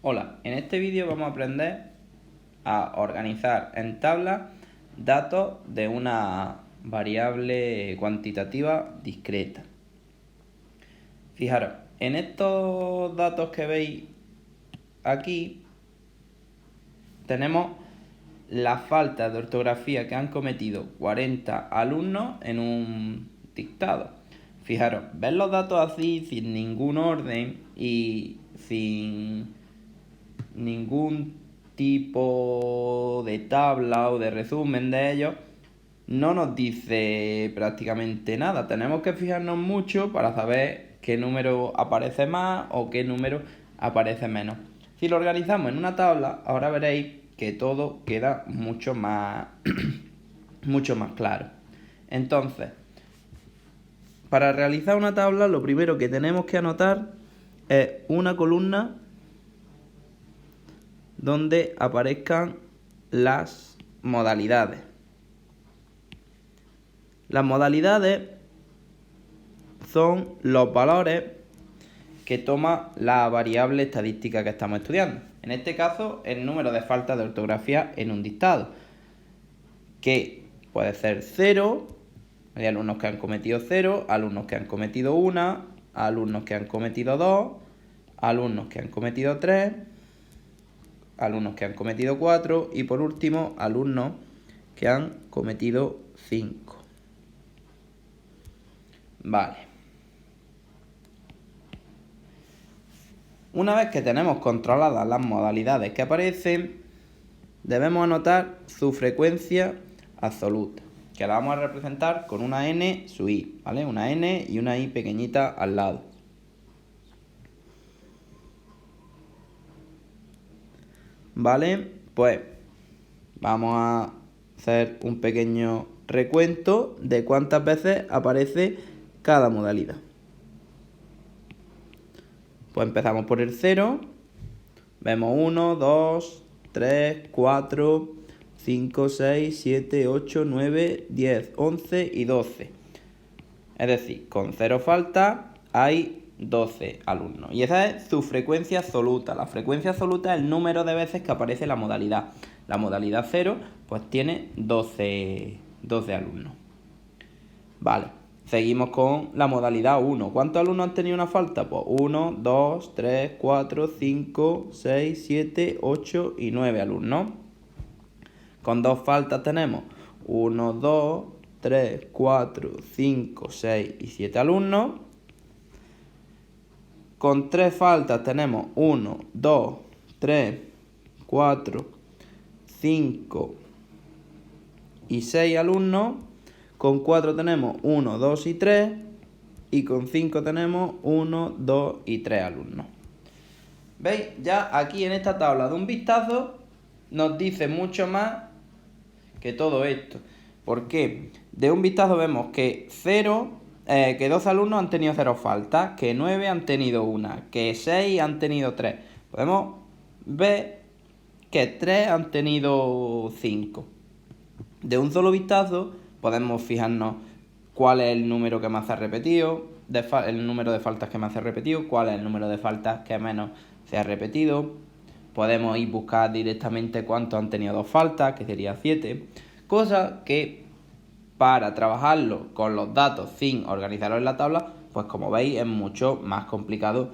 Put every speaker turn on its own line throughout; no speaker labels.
Hola, en este vídeo vamos a aprender a organizar en tabla datos de una variable cuantitativa discreta. Fijaros, en estos datos que veis aquí tenemos las faltas de ortografía que han cometido 40 alumnos en un dictado. Fijaros, ver los datos así sin ningún orden y sin ningún tipo de tabla o de resumen de ellos no nos dice prácticamente nada. Tenemos que fijarnos mucho para saber qué número aparece más o qué número aparece menos. Si lo organizamos en una tabla, ahora veréis que todo queda mucho más mucho más claro. Entonces, para realizar una tabla, lo primero que tenemos que anotar es una columna donde aparezcan las modalidades. Las modalidades son los valores que toma la variable estadística que estamos estudiando. En este caso, el número de faltas de ortografía en un dictado, que puede ser 0, hay alumnos que han cometido 0, alumnos que han cometido 1, alumnos que han cometido 2, alumnos que han cometido 3, alumnos que han cometido 4 y por último alumnos que han cometido 5. Vale. Una vez que tenemos controladas las modalidades que aparecen, debemos anotar su frecuencia absoluta, que la vamos a representar con una n sub i, ¿vale? Una n y una i pequeñita al lado. Vale, pues vamos a hacer un pequeño recuento de cuántas veces aparece cada modalidad. Pues empezamos por el 0, vemos 1, 2, 3, 4, 5, 6, 7, 8, 9, 10, 11 y 12. Es decir, con 0 faltas hay 12 alumnos. Y esa es su frecuencia absoluta. La frecuencia absoluta es el número de veces que aparece la modalidad. La modalidad 0 pues tiene 12 alumnos. Vale, seguimos con la modalidad 1. ¿Cuántos alumnos han tenido una falta? Pues 1, 2, 3, 4, 5, 6, 7, 8 y 9 alumnos. Con 2 faltas tenemos 1, 2, 3, 4, 5, 6 y 7 alumnos. Con 3 faltas tenemos 1, 2, 3, 4, 5 y 6 alumnos. Con 4 tenemos 1, 2 y 3. Y con 5 tenemos 1, 2 y 3 alumnos. ¿Veis? Ya aquí en esta tabla de un vistazo nos dice mucho más que todo esto. ¿Por qué? De un vistazo vemos que 12 alumnos han tenido 0 faltas, que 9 han tenido 1, que 6 han tenido 3. Podemos ver que 3 han tenido 5. De un solo vistazo podemos fijarnos cuál es el número que más se ha repetido, el número de faltas que más se ha repetido, cuál es el número de faltas que menos se ha repetido. Podemos ir a buscar directamente cuántos han tenido 2 faltas, que sería 7. Cosa que para trabajarlo con los datos sin organizarlos en la tabla, pues como veis es mucho más complicado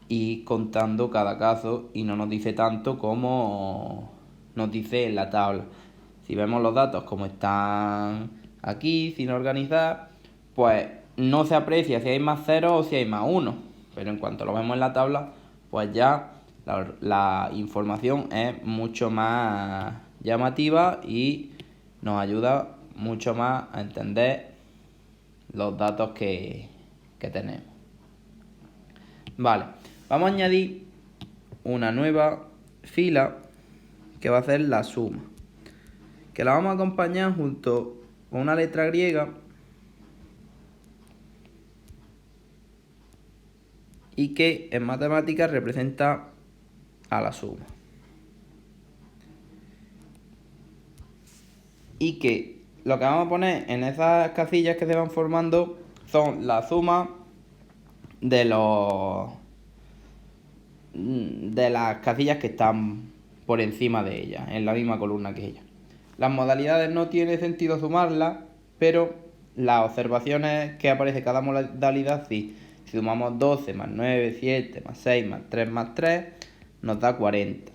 ir contando cada caso y no nos dice tanto como nos dice en la tabla. Si vemos los datos como están aquí, sin organizar, pues no se aprecia si hay más 0 o si hay más 1. Pero en cuanto lo vemos en la tabla, pues ya la información es mucho más llamativa y nos ayuda mucho más a entender los datos que tenemos. Vale, vamos a añadir una nueva fila que va a ser la suma, que la vamos a acompañar junto con una letra griega y que en matemáticas representa a la suma. Y que lo que vamos a poner en esas casillas que se van formando son la suma de los de las casillas que están por encima de ella, en la misma columna que ella. Las modalidades no tiene sentido sumarlas, pero las observaciones que aparece cada modalidad sí. Si sumamos 12 más 9, 7 más 6 más 3 más 3, nos da 40.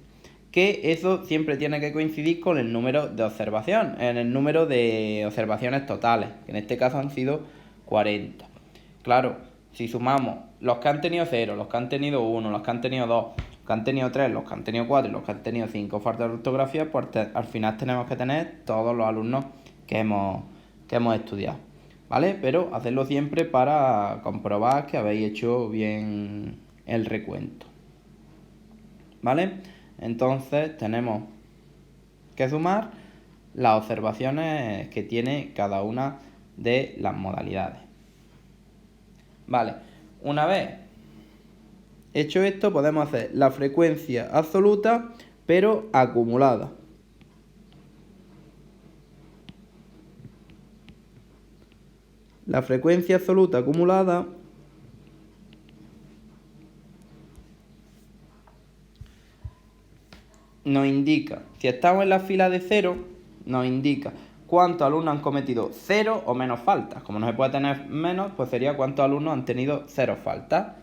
Que eso siempre tiene que coincidir con el número de observación, en el número de observaciones totales, que en este caso han sido 40. Claro, si sumamos los que han tenido 0, los que han tenido 1, los que han tenido 2, los que han tenido 3, los que han tenido 4 y los que han tenido 5 faltas de ortografía, pues al final tenemos que tener todos los alumnos que hemos estudiado, ¿vale? Pero hacerlo siempre para comprobar que habéis hecho bien el recuento, ¿vale? Entonces tenemos que sumar las observaciones que tiene cada una de las modalidades. Vale, una vez hecho esto podemos hacer la frecuencia absoluta pero acumulada. La frecuencia absoluta acumulada nos indica, si estamos en la fila de 0, nos indica cuántos alumnos han cometido 0 o menos faltas. Como no se puede tener menos, pues sería cuántos alumnos han tenido 0 faltas.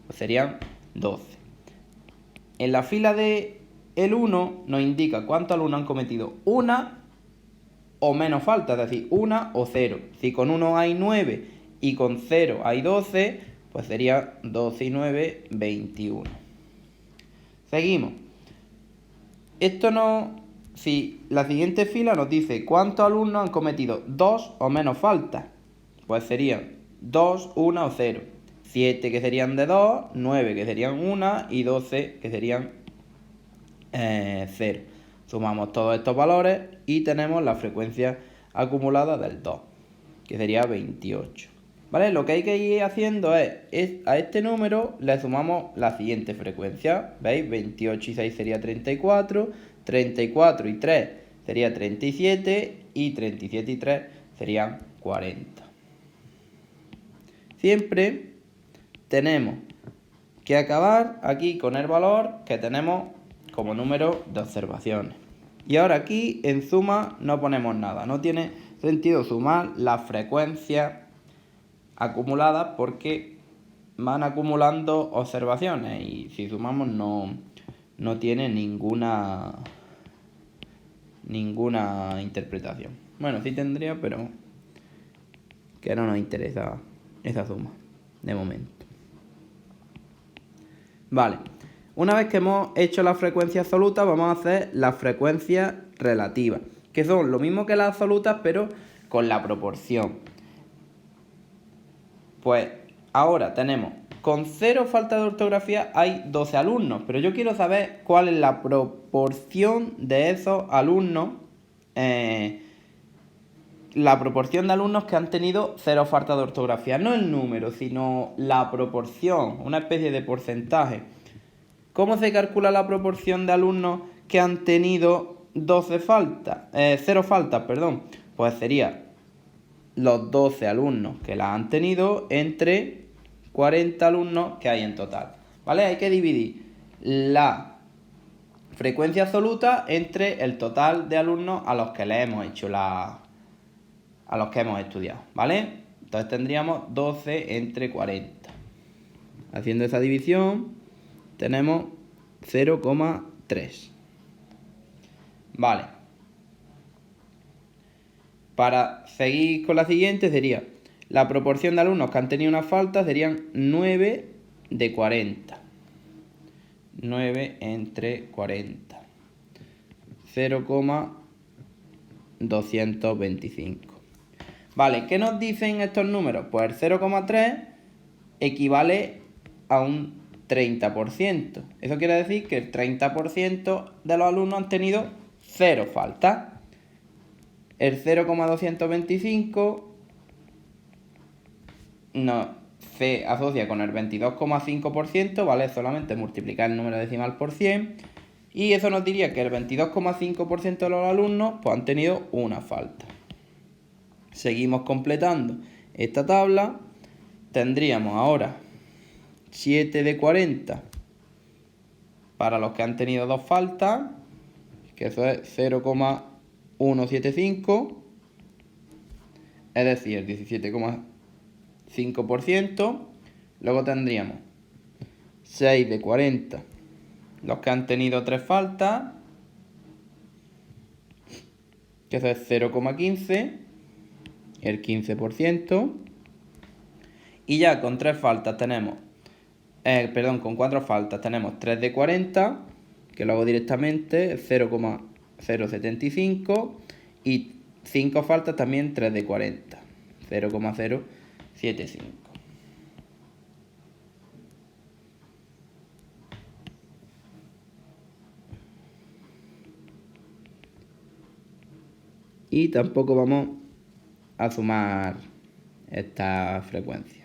Pues serían 12. En la fila de el 1 nos indica cuántos alumnos han cometido una o menos faltas, es decir, 1 o 0. Si con 1 hay 9 y con 0 hay 12, pues sería 12 y 9, 21. Seguimos. Esto no... Si la siguiente fila nos dice cuántos alumnos han cometido 2 o menos faltas, pues serían 2, 1 o 0. 7 que serían de 2, 9 que serían 1 y 12 que serían 0. Sumamos todos estos valores y tenemos la frecuencia acumulada del 2, que sería 28. ¿Vale? Lo que hay que ir haciendo es a este número le sumamos la siguiente frecuencia. ¿Veis? 28 y 6 sería 34, 34 y 3 sería 37 y 37 y 3 serían 40. Siempre tenemos que acabar aquí con el valor que tenemos como número de observaciones. Y ahora aquí en suma no ponemos nada. No tiene sentido sumar las frecuencias acumuladas porque van acumulando observaciones y si sumamos no tiene ninguna interpretación. Bueno, sí tendría, pero que no nos interesa esa suma de momento. Vale, una vez que hemos hecho la frecuencia absoluta, vamos a hacer las frecuencias relativas, que son lo mismo que las absolutas, pero con la proporción. Pues ahora tenemos, con 0 falta de ortografía hay 12 alumnos, pero yo quiero saber cuál es la proporción de esos alumnos, la proporción de alumnos que han tenido 0 falta de ortografía. No el número, sino la proporción, una especie de porcentaje. ¿Cómo se calcula la proporción de alumnos que han tenido 0 faltas, perdón? Pues sería los 12 alumnos que las han tenido entre 40 alumnos que hay en total, ¿vale? Hay que dividir la frecuencia absoluta entre el total de alumnos a los que le hemos hecho a los que hemos estudiado, ¿vale? Entonces tendríamos 12 entre 40. Haciendo esa división tenemos 0,3. Vale. Para seguir con la siguiente sería la proporción de alumnos que han tenido una falta serían 9 de 40. 9 entre 40. 0,225. Vale, ¿qué nos dicen estos números? Pues el 0,3 equivale a un 30%. Eso quiere decir que el 30% de los alumnos han tenido 0 faltas. El 0,225 se asocia con el 22,5%, ¿vale? Solamente multiplicar el número decimal por 100. Y eso nos diría que el 22,5% de los alumnos pues, han tenido una falta. Seguimos completando esta tabla. Tendríamos ahora 7 de 40 para los que han tenido dos faltas, que eso es 0,175, es decir, el 17,5%. Luego tendríamos 6 de 40, los que han tenido tres faltas, que eso es 0,15, el 15%. Y ya con tres faltas tenemos, con cuatro faltas tenemos 3 de 40, que lo hago directamente, 0,075. Y 5 faltas también 3 de 40, 0,075. Y tampoco vamos a sumar esta frecuencia.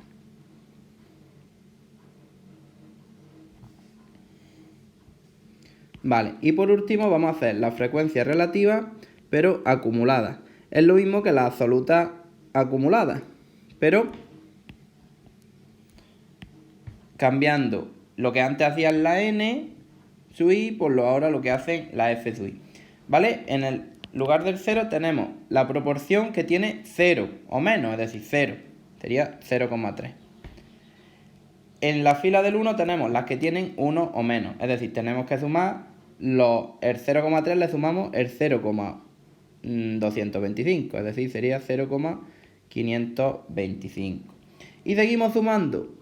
Vale, y por último vamos a hacer la frecuencia relativa, pero acumulada. Es lo mismo que la absoluta acumulada, pero cambiando lo que antes hacían la n sub i, por lo ahora lo que hacen la f sub i. ¿Vale? En el lugar del 0 tenemos la proporción que tiene 0 o menos, es decir, 0. Sería 0,3. En la fila del 1 tenemos las que tienen 1 o menos, es decir, tenemos que sumar el 0,3 le sumamos el 0,225, es decir, sería 0,525. Y seguimos sumando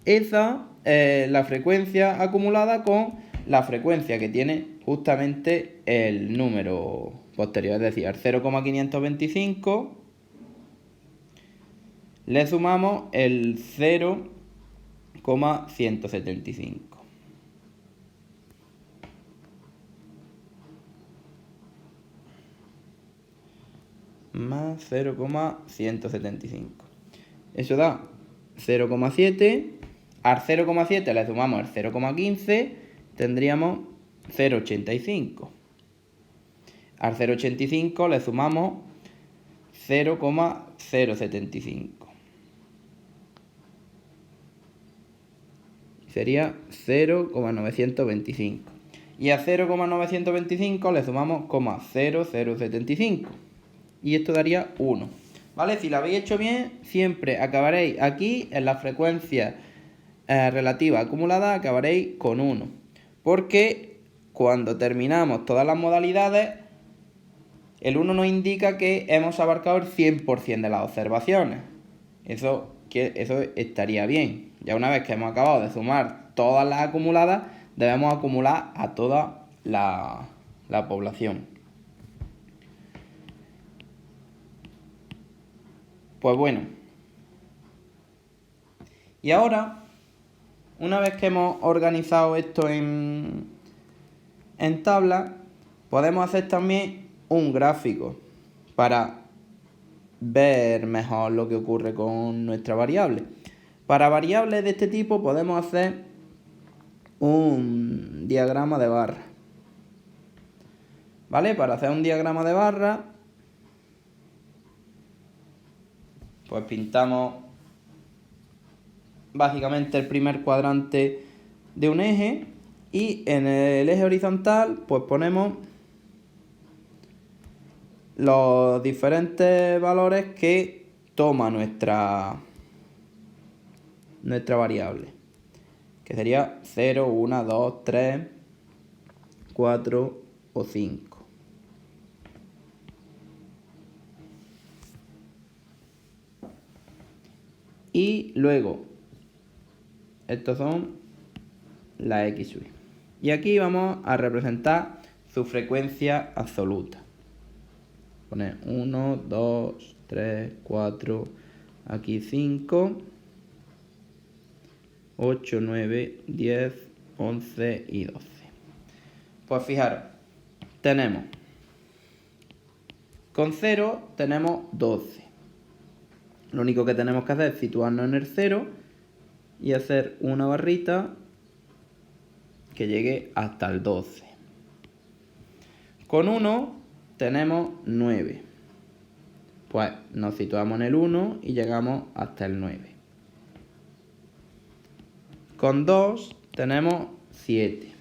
la frecuencia acumulada con la frecuencia que tiene justamente el número posterior, es decir, al 0,525 le sumamos el 0,175. Más 0,175. Eso da 0,7. Al 0,7 le sumamos el 0,15, tendríamos 0,85. Al 0,85 le sumamos 0,075. Sería 0,925. Y a 0,925 le sumamos 0,0075. Y esto daría 1. ¿Vale? Si lo habéis hecho bien, siempre acabaréis aquí en la frecuencia relativa acumulada, acabaréis con 1. Porque cuando terminamos todas las modalidades, el 1 nos indica que hemos abarcado el 100% de las observaciones. Eso estaría bien. Ya una vez que hemos acabado de sumar todas las acumuladas, debemos acumular a toda la población. Pues bueno. Y ahora, una vez que hemos organizado esto en tabla, podemos hacer también un gráfico para ver mejor lo que ocurre con nuestra variable. Para variables de este tipo podemos hacer un diagrama de barra. ¿Vale? Para hacer un diagrama de barra, pues pintamos básicamente el primer cuadrante de un eje y en el eje horizontal pues ponemos los diferentes valores que toma nuestra variable, que sería 0, 1, 2, 3, 4 o 5. Y luego, estos son las x sub i. Y aquí vamos a representar su frecuencia absoluta. Poner 1, 2, 3, 4, aquí 5, 8, 9, 10, 11 y 12. Pues fijaros, tenemos con 0 tenemos 12. Lo único que tenemos que hacer es situarnos en el 0 y hacer una barrita que llegue hasta el 12. Con 1 tenemos 9. Pues nos situamos en el 1 y llegamos hasta el 9. Con 2 tenemos 7.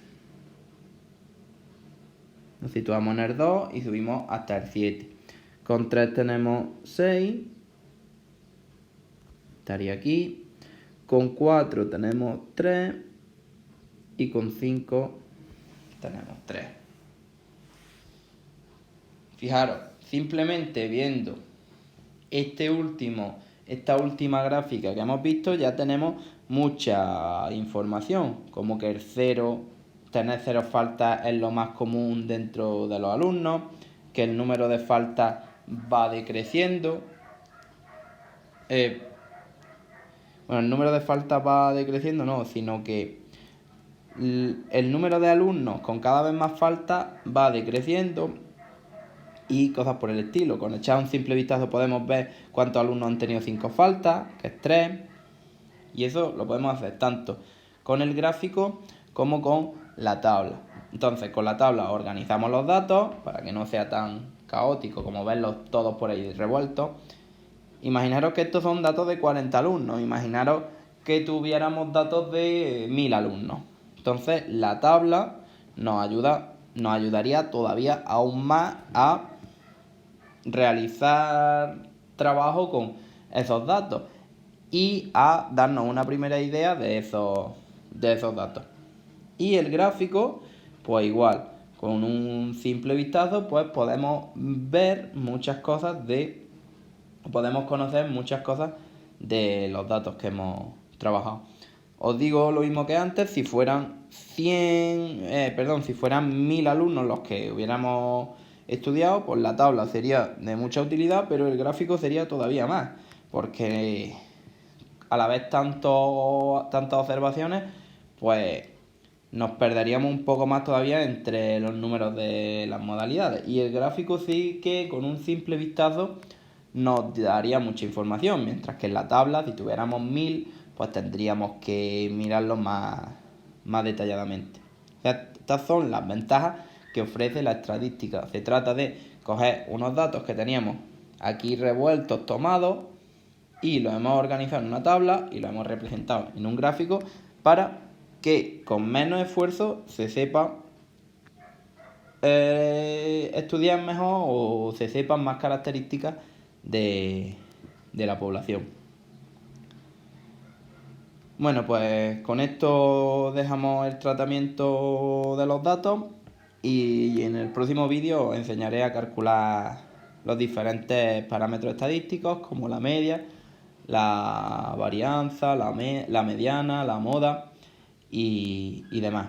Nos situamos en el 2 y subimos hasta el 7. Con 3 tenemos 6. Estaría aquí. Con 4 tenemos 3. Y con 5 tenemos 3. Fijaros, simplemente viendo esta última gráfica que hemos visto, ya tenemos mucha información, como que tener 0 faltas es lo más común dentro de los alumnos, que el número de faltas va decreciendo. Bueno, el número de faltas va decreciendo, no, sino que el número de alumnos con cada vez más faltas va decreciendo y cosas por el estilo. Con echar un simple vistazo podemos ver cuántos alumnos han tenido 5 faltas, que es 3, y eso lo podemos hacer tanto con el gráfico como con la tabla. Entonces, con la tabla organizamos los datos para que no sea tan caótico como verlos todos por ahí revueltos. Imaginaros que estos son datos de 40 alumnos, imaginaros que tuviéramos datos de 1000 alumnos. Entonces, la tabla nos ayudaría todavía aún más a realizar trabajo con esos datos y a darnos una primera idea de esos datos. Y el gráfico, pues igual, con un simple vistazo, pues podemos ver muchas cosas podemos conocer muchas cosas de los datos que hemos trabajado. Os digo lo mismo que antes, si fueran 1000 alumnos los que hubiéramos estudiado, pues la tabla sería de mucha utilidad, pero el gráfico sería todavía más, porque a la vez tantas observaciones, pues nos perderíamos un poco más todavía entre los números de las modalidades. Y el gráfico sí que con un simple vistazo nos daría mucha información, mientras que en la tabla, si tuviéramos 1000, pues tendríamos que mirarlo más detalladamente. O sea, estas son las ventajas que ofrece la estadística. Se trata de coger unos datos que teníamos aquí revueltos, tomados, y los hemos organizado en una tabla y lo hemos representado en un gráfico para que con menos esfuerzo se sepa estudiar mejor o se sepan más características de la población. Bueno, pues con esto dejamos el tratamiento de los datos y en el próximo vídeo os enseñaré a calcular los diferentes parámetros estadísticos como la media, la varianza, la mediana, la moda y demás.